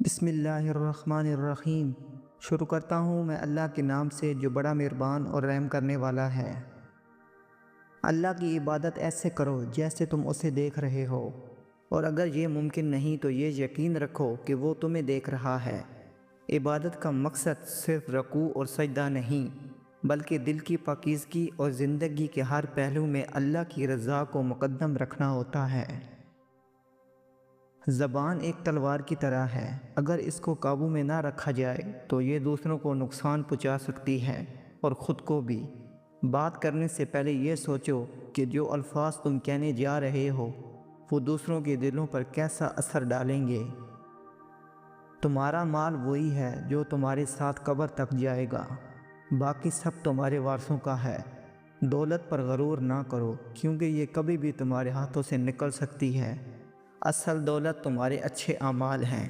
بسم اللہ الرحمن الرحیم۔ شروع کرتا ہوں میں اللہ کے نام سے جو بڑا مہربان اور رحم کرنے والا ہے۔ اللہ کی عبادت ایسے کرو جیسے تم اسے دیکھ رہے ہو، اور اگر یہ ممکن نہیں تو یہ یقین رکھو کہ وہ تمہیں دیکھ رہا ہے۔ عبادت کا مقصد صرف رکوع اور سجدہ نہیں، بلکہ دل کی پاکیزگی اور زندگی کے ہر پہلو میں اللہ کی رضا کو مقدم رکھنا ہوتا ہے۔ زبان ایک تلوار کی طرح ہے، اگر اس کو قابو میں نہ رکھا جائے تو یہ دوسروں کو نقصان پہنچا سکتی ہے اور خود کو بھی۔ بات کرنے سے پہلے یہ سوچو کہ جو الفاظ تم کہنے جا رہے ہو وہ دوسروں کے دلوں پر کیسا اثر ڈالیں گے۔ تمہارا مال وہی ہے جو تمہارے ساتھ قبر تک جائے گا، باقی سب تمہارے وارثوں کا ہے۔ دولت پر غرور نہ کرو، کیونکہ یہ کبھی بھی تمہارے ہاتھوں سے نکل سکتی ہے۔ اصل دولت تمہارے اچھے اعمال ہیں۔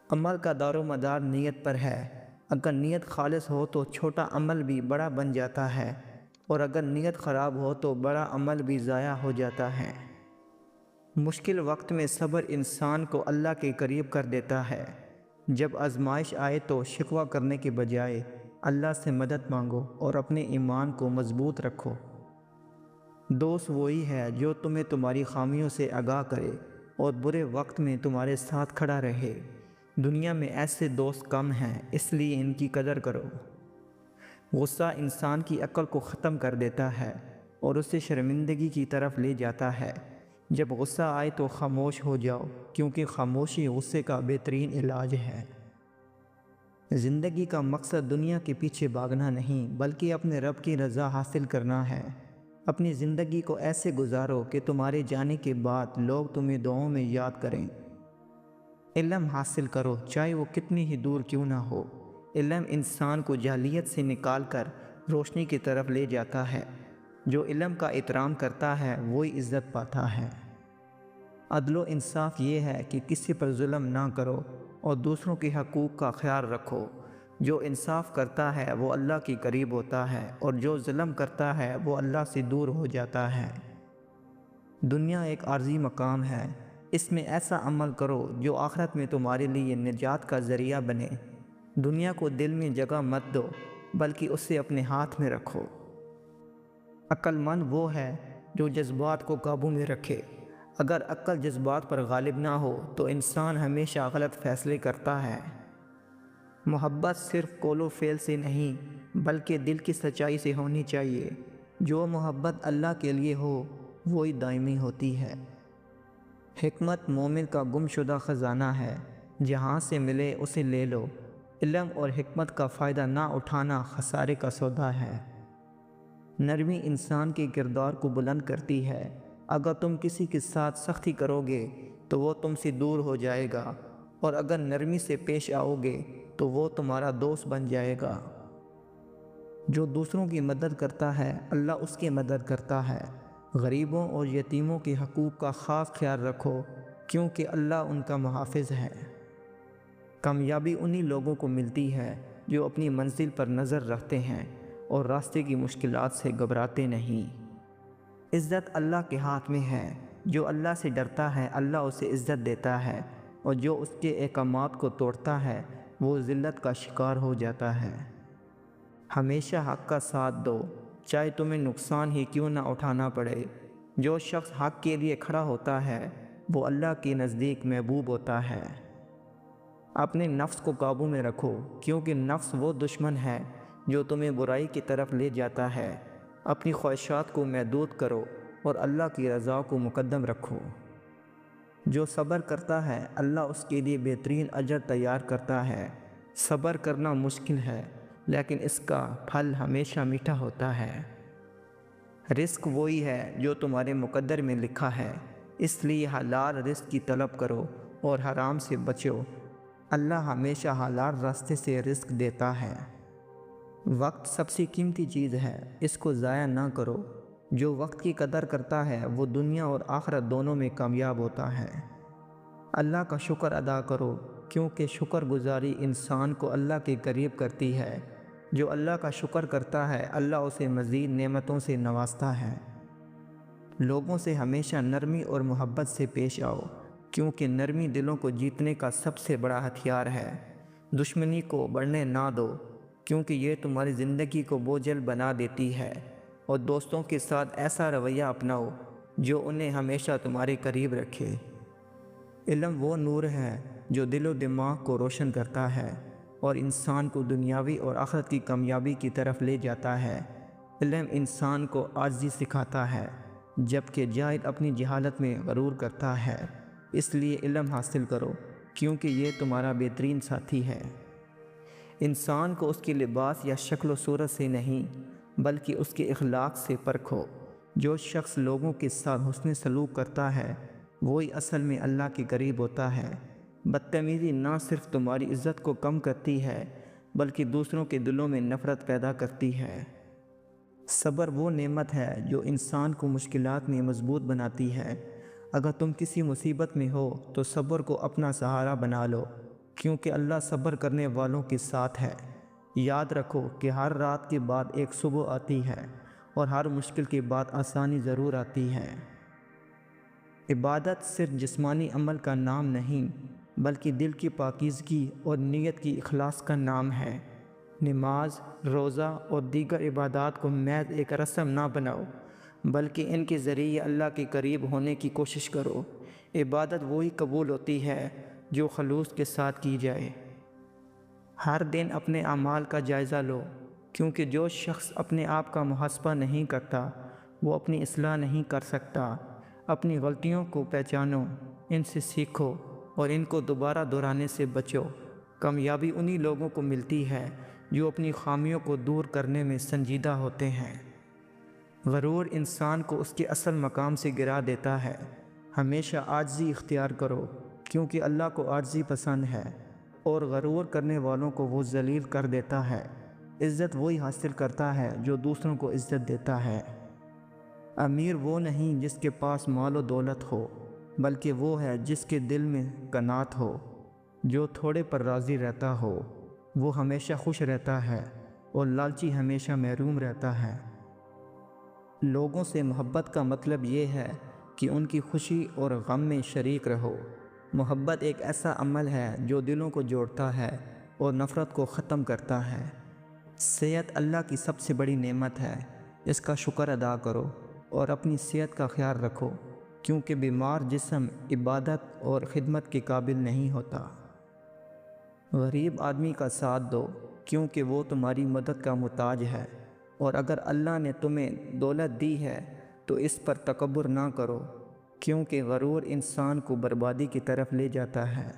عمل کا دار و مدار نیت پر ہے۔ اگر نیت خالص ہو تو چھوٹا عمل بھی بڑا بن جاتا ہے، اور اگر نیت خراب ہو تو بڑا عمل بھی ضائع ہو جاتا ہے۔ مشکل وقت میں صبر انسان کو اللہ کے قریب کر دیتا ہے۔ جب آزمائش آئے تو شکوہ کرنے کے بجائے اللہ سے مدد مانگو اور اپنے ایمان کو مضبوط رکھو۔ دوست وہی ہے جو تمہیں تمہاری خامیوں سے آگاہ کرے اور برے وقت میں تمہارے ساتھ کھڑا رہے۔ دنیا میں ایسے دوست کم ہیں، اس لیے ان کی قدر کرو۔ غصہ انسان کی عقل کو ختم کر دیتا ہے اور اسے شرمندگی کی طرف لے جاتا ہے۔ جب غصہ آئے تو خاموش ہو جاؤ، کیونکہ خاموشی غصے کا بہترین علاج ہے۔ زندگی کا مقصد دنیا کے پیچھے بھاگنا نہیں، بلکہ اپنے رب کی رضا حاصل کرنا ہے۔ اپنی زندگی کو ایسے گزارو کہ تمہارے جانے کے بعد لوگ تمہیں دعاؤں میں یاد کریں۔ علم حاصل کرو، چاہے وہ کتنی ہی دور کیوں نہ ہو۔ علم انسان کو جہلیت سے نکال کر روشنی کی طرف لے جاتا ہے۔ جو علم کا احترام کرتا ہے وہی عزت پاتا ہے۔ عدل و انصاف یہ ہے کہ کسی پر ظلم نہ کرو اور دوسروں کے حقوق کا خیال رکھو۔ جو انصاف کرتا ہے وہ اللہ کے قریب ہوتا ہے، اور جو ظلم کرتا ہے وہ اللہ سے دور ہو جاتا ہے۔ دنیا ایک عارضی مقام ہے، اس میں ایسا عمل کرو جو آخرت میں تمہارے لیے نجات کا ذریعہ بنے۔ دنیا کو دل میں جگہ مت دو، بلکہ اسے اپنے ہاتھ میں رکھو۔ عقل مند وہ ہے جو جذبات کو قابو میں رکھے۔ اگر عقل جذبات پر غالب نہ ہو تو انسان ہمیشہ غلط فیصلے کرتا ہے۔ محبت صرف قول و فعل سے نہیں، بلکہ دل کی سچائی سے ہونی چاہیے۔ جو محبت اللہ کے لیے ہو وہی دائمی ہوتی ہے۔ حکمت مومن کا گم شدہ خزانہ ہے، جہاں سے ملے اسے لے لو۔ علم اور حکمت کا فائدہ نہ اٹھانا خسارے کا سودا ہے۔ نرمی انسان کے کردار کو بلند کرتی ہے۔ اگر تم کسی کے ساتھ سختی کرو گے تو وہ تم سے دور ہو جائے گا، اور اگر نرمی سے پیش آؤ گے تو وہ تمہارا دوست بن جائے گا۔ جو دوسروں کی مدد کرتا ہے اللہ اس کی مدد کرتا ہے۔ غریبوں اور یتیموں کے حقوق کا خاص خیال رکھو، کیونکہ اللہ ان کا محافظ ہے۔ کامیابی انہی لوگوں کو ملتی ہے جو اپنی منزل پر نظر رکھتے ہیں اور راستے کی مشکلات سے گھبراتے نہیں۔ عزت اللہ کے ہاتھ میں ہے۔ جو اللہ سے ڈرتا ہے اللہ اسے عزت دیتا ہے، اور جو اس کے احکامات کو توڑتا ہے وہ ذلت کا شکار ہو جاتا ہے۔ ہمیشہ حق کا ساتھ دو، چاہے تمہیں نقصان ہی کیوں نہ اٹھانا پڑے۔ جو شخص حق کے لیے کھڑا ہوتا ہے وہ اللہ کے نزدیک محبوب ہوتا ہے۔ اپنے نفس کو قابو میں رکھو، کیونکہ نفس وہ دشمن ہے جو تمہیں برائی کی طرف لے جاتا ہے۔ اپنی خواہشات کو محدود کرو اور اللہ کی رضا کو مقدم رکھو۔ جو صبر کرتا ہے اللہ اس کے لیے بہترین اجر تیار کرتا ہے۔ صبر کرنا مشکل ہے، لیکن اس کا پھل ہمیشہ میٹھا ہوتا ہے۔ رزق وہی ہے جو تمہارے مقدر میں لکھا ہے، اس لیے حلال رزق کی طلب کرو اور حرام سے بچو۔ اللہ ہمیشہ حلال راستے سے رزق دیتا ہے۔ وقت سب سے قیمتی چیز ہے، اس کو ضائع نہ کرو۔ جو وقت کی قدر کرتا ہے وہ دنیا اور آخرت دونوں میں کامیاب ہوتا ہے۔ اللہ کا شکر ادا کرو، کیونکہ شکر گزاری انسان کو اللہ کے قریب کرتی ہے۔ جو اللہ کا شکر کرتا ہے اللہ اسے مزید نعمتوں سے نوازتا ہے۔ لوگوں سے ہمیشہ نرمی اور محبت سے پیش آؤ، کیونکہ نرمی دلوں کو جیتنے کا سب سے بڑا ہتھیار ہے۔ دشمنی کو بڑھنے نہ دو، کیونکہ یہ تمہاری زندگی کو بوجھل بنا دیتی ہے، اور دوستوں کے ساتھ ایسا رویہ اپناؤ جو انہیں ہمیشہ تمہارے قریب رکھے۔ علم وہ نور ہے جو دل و دماغ کو روشن کرتا ہے اور انسان کو دنیاوی اور آخرت کی کامیابی کی طرف لے جاتا ہے۔ علم انسان کو عاجزی سکھاتا ہے، جبکہ جاہل اپنی جہالت میں غرور کرتا ہے۔ اس لیے علم حاصل کرو، کیونکہ یہ تمہارا بہترین ساتھی ہے۔ انسان کو اس کے لباس یا شکل و صورت سے نہیں، بلکہ اس کے اخلاق سے پرکھو۔ جو شخص لوگوں کے ساتھ حسن سلوک کرتا ہے وہی اصل میں اللہ کے قریب ہوتا ہے۔ بدتمیزی نہ صرف تمہاری عزت کو کم کرتی ہے بلکہ دوسروں کے دلوں میں نفرت پیدا کرتی ہے۔ صبر وہ نعمت ہے جو انسان کو مشکلات میں مضبوط بناتی ہے۔ اگر تم کسی مصیبت میں ہو تو صبر کو اپنا سہارا بنا لو، کیونکہ اللہ صبر کرنے والوں کے ساتھ ہے۔ یاد رکھو کہ ہر رات کے بعد ایک صبح آتی ہے اور ہر مشکل کے بعد آسانی ضرور آتی ہے۔ عبادت صرف جسمانی عمل کا نام نہیں، بلکہ دل کی پاکیزگی اور نیت کی اخلاص کا نام ہے۔ نماز، روزہ اور دیگر عبادات کو محض ایک رسم نہ بناؤ، بلکہ ان کے ذریعے اللہ کے قریب ہونے کی کوشش کرو۔ عبادت وہی قبول ہوتی ہے جو خلوص کے ساتھ کی جائے۔ ہر دن اپنے اعمال کا جائزہ لو، کیونکہ جو شخص اپنے آپ کا محاسبہ نہیں کرتا وہ اپنی اصلاح نہیں کر سکتا۔ اپنی غلطیوں کو پہچانو، ان سے سیکھو اور ان کو دوبارہ دہرانے سے بچو۔ کامیابی انہی لوگوں کو ملتی ہے جو اپنی خامیوں کو دور کرنے میں سنجیدہ ہوتے ہیں۔ غرور انسان کو اس کے اصل مقام سے گرا دیتا ہے۔ ہمیشہ عاجزی اختیار کرو، کیونکہ اللہ کو عاجزی پسند ہے، اور غرور کرنے والوں کو وہ ذلیل کر دیتا ہے۔ عزت وہی حاصل کرتا ہے جو دوسروں کو عزت دیتا ہے۔ امیر وہ نہیں جس کے پاس مال و دولت ہو، بلکہ وہ ہے جس کے دل میں قناعت ہو۔ جو تھوڑے پر راضی رہتا ہو وہ ہمیشہ خوش رہتا ہے، اور لالچی ہمیشہ محروم رہتا ہے۔ لوگوں سے محبت کا مطلب یہ ہے کہ ان کی خوشی اور غم میں شریک رہو۔ محبت ایک ایسا عمل ہے جو دلوں کو جوڑتا ہے اور نفرت کو ختم کرتا ہے۔ صحت اللہ کی سب سے بڑی نعمت ہے، اس کا شکر ادا کرو اور اپنی صحت کا خیال رکھو، کیونکہ بیمار جسم عبادت اور خدمت کے قابل نہیں ہوتا۔ غریب آدمی کا ساتھ دو، کیونکہ وہ تمہاری مدد کا محتاج ہے، اور اگر اللہ نے تمہیں دولت دی ہے تو اس پر تکبر نہ کرو، کیونکہ غرور انسان کو بربادی کی طرف لے جاتا ہے۔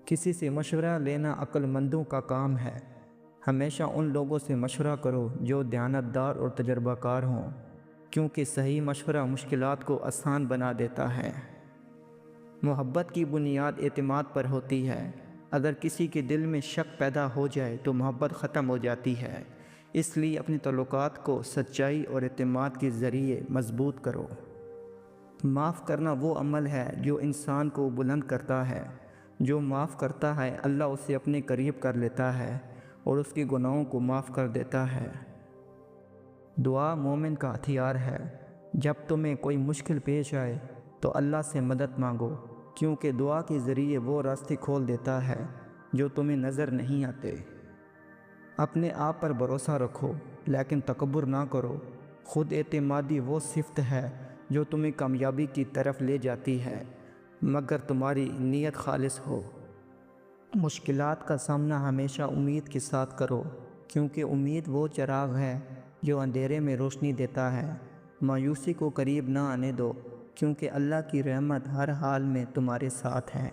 کسی سے مشورہ لینا عقل مندوں کا کام ہے۔ ہمیشہ ان لوگوں سے مشورہ کرو جو دیانتدار اور تجربہ کار ہوں، کیونکہ صحیح مشورہ مشکلات کو آسان بنا دیتا ہے۔ محبت کی بنیاد اعتماد پر ہوتی ہے۔ اگر کسی کے دل میں شک پیدا ہو جائے تو محبت ختم ہو جاتی ہے۔ اس لیے اپنے تعلقات کو سچائی اور اعتماد کے ذریعے مضبوط کرو۔ معاف کرنا وہ عمل ہے جو انسان کو بلند کرتا ہے۔ جو معاف کرتا ہے اللہ اسے اپنے قریب کر لیتا ہے اور اس کے گناہوں کو معاف کر دیتا ہے۔ دعا مومن کا ہتھیار ہے۔ جب تمہیں کوئی مشکل پیش آئے تو اللہ سے مدد مانگو، کیونکہ دعا کے ذریعے وہ راستے کھول دیتا ہے جو تمہیں نظر نہیں آتے۔ اپنے آپ پر بھروسہ رکھو لیکن تکبر نہ کرو۔ خود اعتمادی وہ صفت ہے جو تمہیں کامیابی کی طرف لے جاتی ہے، مگر تمہاری نیت خالص ہو۔ مشکلات کا سامنا ہمیشہ امید کے ساتھ کرو، کیونکہ امید وہ چراغ ہے جو اندھیرے میں روشنی دیتا ہے۔ مایوسی کو قریب نہ آنے دو، کیونکہ اللہ کی رحمت ہر حال میں تمہارے ساتھ ہے۔